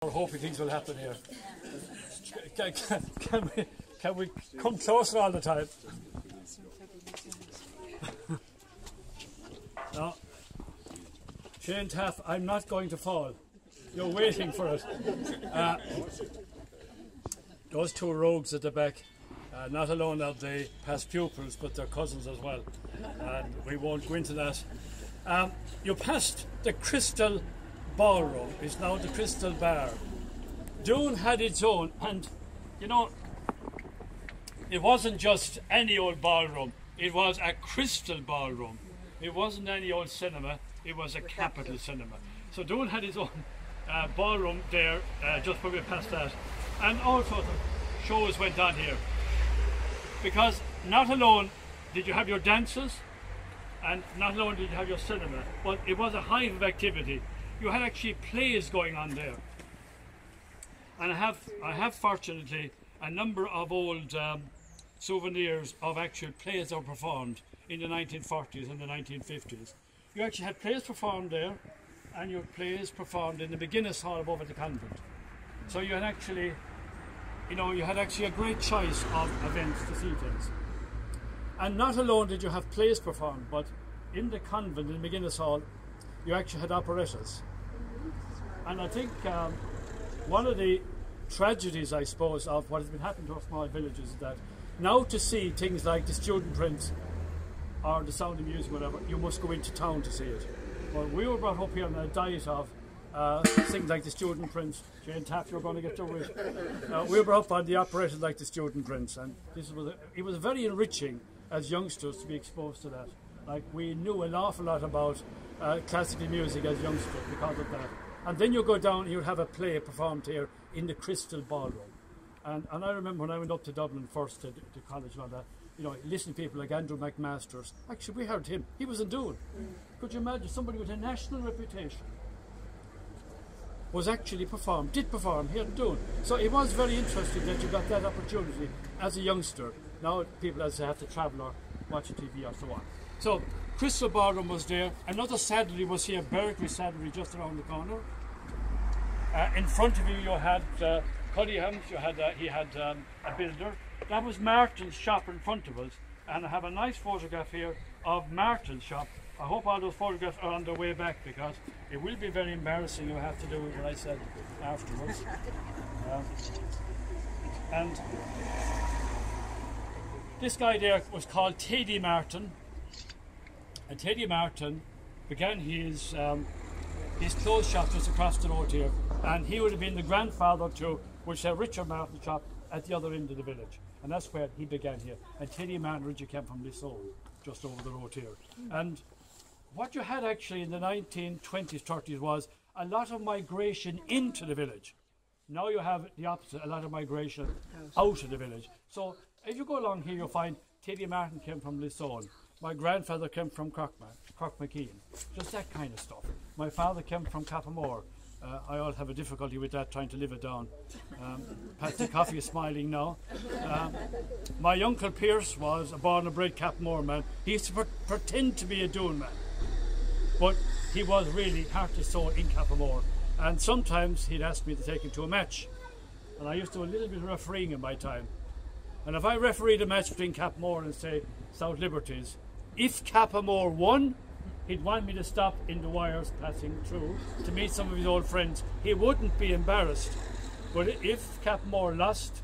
We're hoping things will happen here. Can we come closer all the time? No. Shane Taff, I'm not going to fall. You're waiting for it. Those two rogues at the back, not alone are they past pupils, but they're cousins as well. And we won't go into that. You passed the Crystal Ballroom. It's now the Crystal Bar. Doon had its own, and you know, it wasn't just any old ballroom. It was a Crystal Ballroom. It wasn't any old cinema. It was a capital cinema. So Doon had his own ballroom there, just where we passed that. And also the shows went on here. Because not alone did you have your dances, and not alone did you have your cinema, but it was a hive of activity. You had actually plays going on there. And I have fortunately a number of old souvenirs of actual plays that were performed in the 1940s and the 1950s. You actually had plays performed there, and your plays performed in the beginners' hall above at the convent. So you had actually, a great choice of events to see things. And not alone did you have plays performed, but in the convent, in the beginners' hall, you actually had operettas. And I think one of the tragedies, I suppose, of what has been happening to our small villages is that now to see things like the Student Prince or the Sound of Music, whatever, you must go into town to see it. Well, we were brought up here on a diet of things like the Student Prince. Jane Taff, you're going to get through it. We were brought up on the operettas like the Student Prince, and it was very enriching as youngsters to be exposed to that. Like, we knew an awful lot about classical music as youngsters because of that. And then you go down, you'd have a play performed here in the Crystal Ballroom. And I remember when I went up to Dublin first to college and all that, listening to people like Andrew McMasters. Actually, we heard him. He was in Doon. Could you imagine somebody with a national reputation was actually did perform here in Doon? So it was very interesting that you got that opportunity as a youngster. Now people, as they have to travel or watch TV or so on. So Crystal Ballroom was there. Another saddlery was here, Berkeley Saddlery, just around the corner. In front of you, you had Cullihams. He had a builder. That was Martin's shop in front of us, and I have a nice photograph here of Martin's shop. I hope all those photographs are on their way back, because it will be very embarrassing. You have to do what I said afterwards. And this guy there was called Teddy Martin, and Teddy Martin began his clothes shop just across the road here, and he would have been the grandfather to Richard Martin's shop at the other end of the village, and that's where he began here. And Teddy Martin originally came from Lisson, just over the road here. And what you had actually in the 1920s, 30s was a lot of migration into the village. Now you have the opposite, a lot of migration out of the village. So if you go along here, you'll find Teddy Martin came from Lisson. My grandfather came from Crockmackean, just that kind of stuff. My father came from Cappamore. I all have a difficulty with that, trying to live it down. Patsy Coffey is smiling now. My uncle Pierce was a born and bred Cappamore man. He used to pretend to be a Doon man, but he was really heart and soul in Cappamore. And sometimes he'd ask me to take him to a match, and I used to do a little bit of refereeing in my time. And if I refereed a match between Cappamore and, say, South Liberties, if Cappamore won, he'd want me to stop in the wires passing through to meet some of his old friends. He wouldn't be embarrassed. But if Cappamore lost,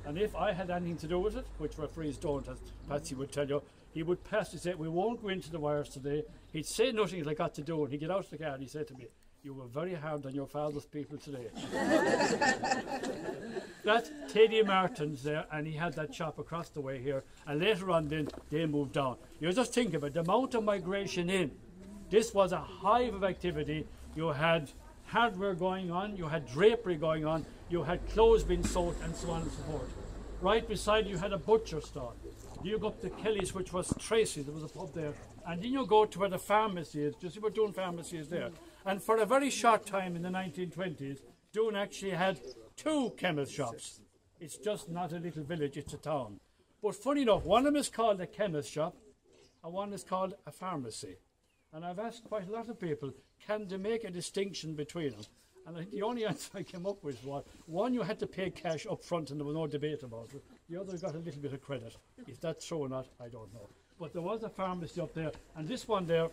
and if I had anything to do with it, which referees don't, as Patsy would tell you, he would pass to say, "We won't go into the wires today." He'd say nothing as I got to do it. He'd get out of the car and he'd say to me, "You were very hard on your father's people today." That's Teddy Martin's there, and he had that shop across the way here. And later on then, they moved down. You just think about the amount of migration in. This was a hive of activity. You had hardware going on, you had drapery going on, you had clothes being sold, and so on and so forth. Right beside you had a butcher stall. You go up to Kelly's, which was Tracy's, there was a pub there. And then you go to where the pharmacy is, just see what Doon Pharmacy is there. And for a very short time in the 1920s, Doon actually had 2 chemist shops. It's just not a little village, it's a town. But funny enough, one of them is called a chemist shop, and one is called a pharmacy. And I've asked quite a lot of people, can they make a distinction between them? And I think the only answer I came up with was, one, you had to pay cash up front and there was no debate about it. The other got a little bit of credit. If that's true or not, I don't know. But there was a pharmacy up there, and this one there,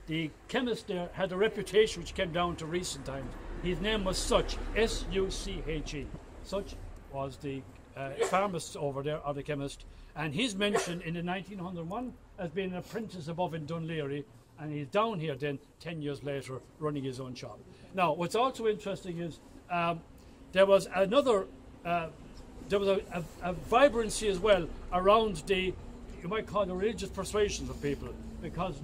the chemist there had a reputation which came down to recent times. His name was Such, S-U-C-H-E. Such was the pharmacist over there, or the chemist, and he's mentioned in the 1901 as being an apprentice above in Dunleary, and he's down here then 10 years later running his own shop. Now, what's also interesting is there was another, there was a vibrancy as well around the, you might call the religious persuasions of people, because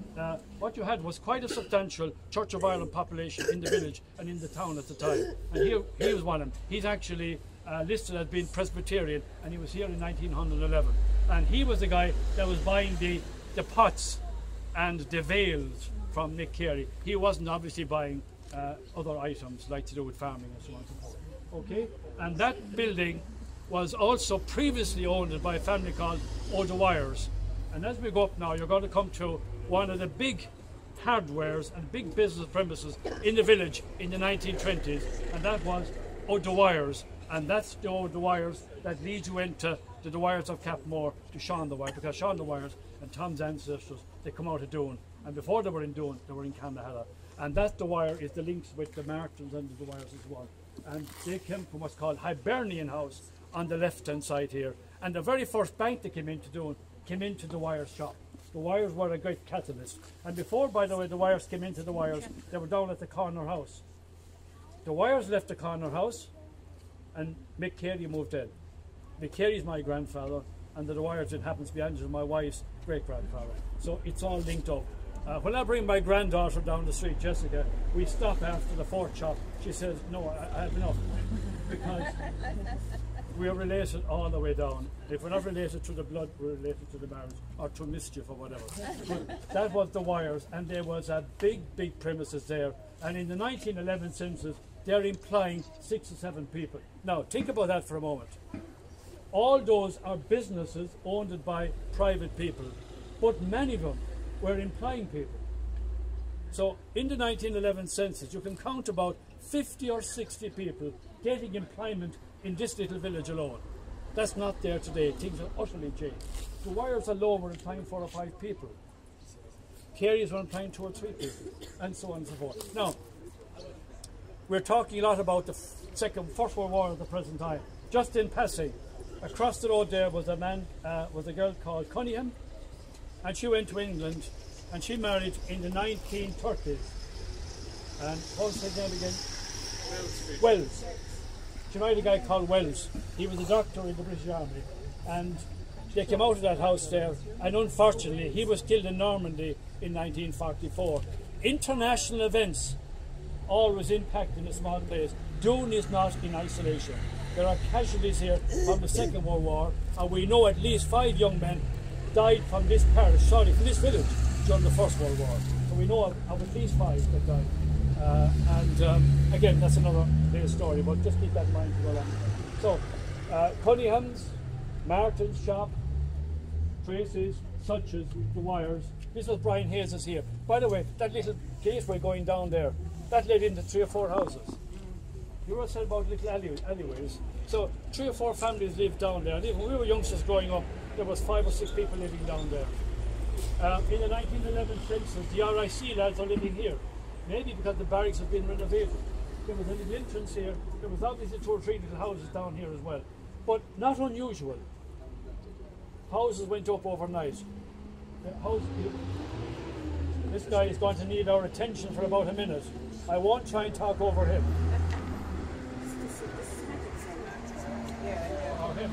what you had was quite a substantial Church of Ireland population in the village and in the town at the time. And he was one of them. He's actually listed as being Presbyterian, and he was here in 1911. And he was the guy that was buying the pots and the veils from Nick Carey. He wasn't obviously buying other items like to do with farming and so on and so forth. Okay? And that building was also previously owned by a family called O'Dwyer's. And as we go up now, you're going to come to one of the big hardwares and big business premises in the village in the 1920s, and that was O'Dwyer's. And that's the O'Dwyer's that leads you into the Dwyers of Capmore to Sean Dwyer, because Sean Dwyer's and Tom's ancestors, they come out of Doon. And before they were in Doon, they were in Candahara. And that Dwyer is the links with the Martins and the Dwyers as well. And they came from what's called Hibernian House on the left-hand side here. And the very first bank that came into Doon came into the Dwyer's shop. The Dwyers were a great catalyst. And before, by the way, the Dwyers came into the Dwyers, they were down at the corner house. The Dwyers left the corner house, and Mick Carey moved in. Mick Carey's my grandfather, and the Dwyers, it happens to be Angela, my wife's great-grandfather. So it's all linked up. When I bring my granddaughter down the street, Jessica, we stop after the fourth shop. She says, no, I have enough. Because we're related all the way down. If we're not related to the blood, we're related to the marriage, or to mischief or whatever. But that was the Dwyers, and there was a big, big premises there. And in the 1911 census, they're implying 6 or 7 people. Now, think about that for a moment. All those are businesses owned by private people, but many of them were employing people. So in the 1911 census, you can count about 50 or 60 people getting employment in this little village alone. That's not there today. Things are utterly changed. The Dwyers alone were employing 4 or 5 people. Carey's were employing 2 or 3 people, and so on and so forth. Now, we're talking a lot about the First World War at the present time. Just in passing, across the road there was a girl called Cunningham, and she went to England, and she married in the 1930s. And what's his name again? Wells. She married a guy called Wells. He was a doctor in the British Army, and they came out of that house there, and unfortunately he was killed in Normandy in 1944. International events always impact in a small place. Doon is not in isolation. There are casualties here from the Second World War, and we know at least 5 young men died from this parish, from this village during the First World War. So we know of at least 5 that died. Again, that's another little story, but just keep that in mind to go along. So, Cunningham's, Martin's shop, Tracy's, Such's, the Dwyers. This was Brian Hayes' here. By the way, that little gateway going down there, that led into 3 or 4 houses. You were said about little alleyways. So 3 or 4 families lived down there. And even when we were youngsters growing up, there was 5 or 6 people living down there. In the 1911 census, the RIC lads are living here. Maybe because the barracks have been renovated. There was a little entrance here. There was obviously 2 or 3 little houses down here as well. But not unusual. Houses went up overnight. This guy is going to need our attention for about a minute. I won't try and talk over him. Or him.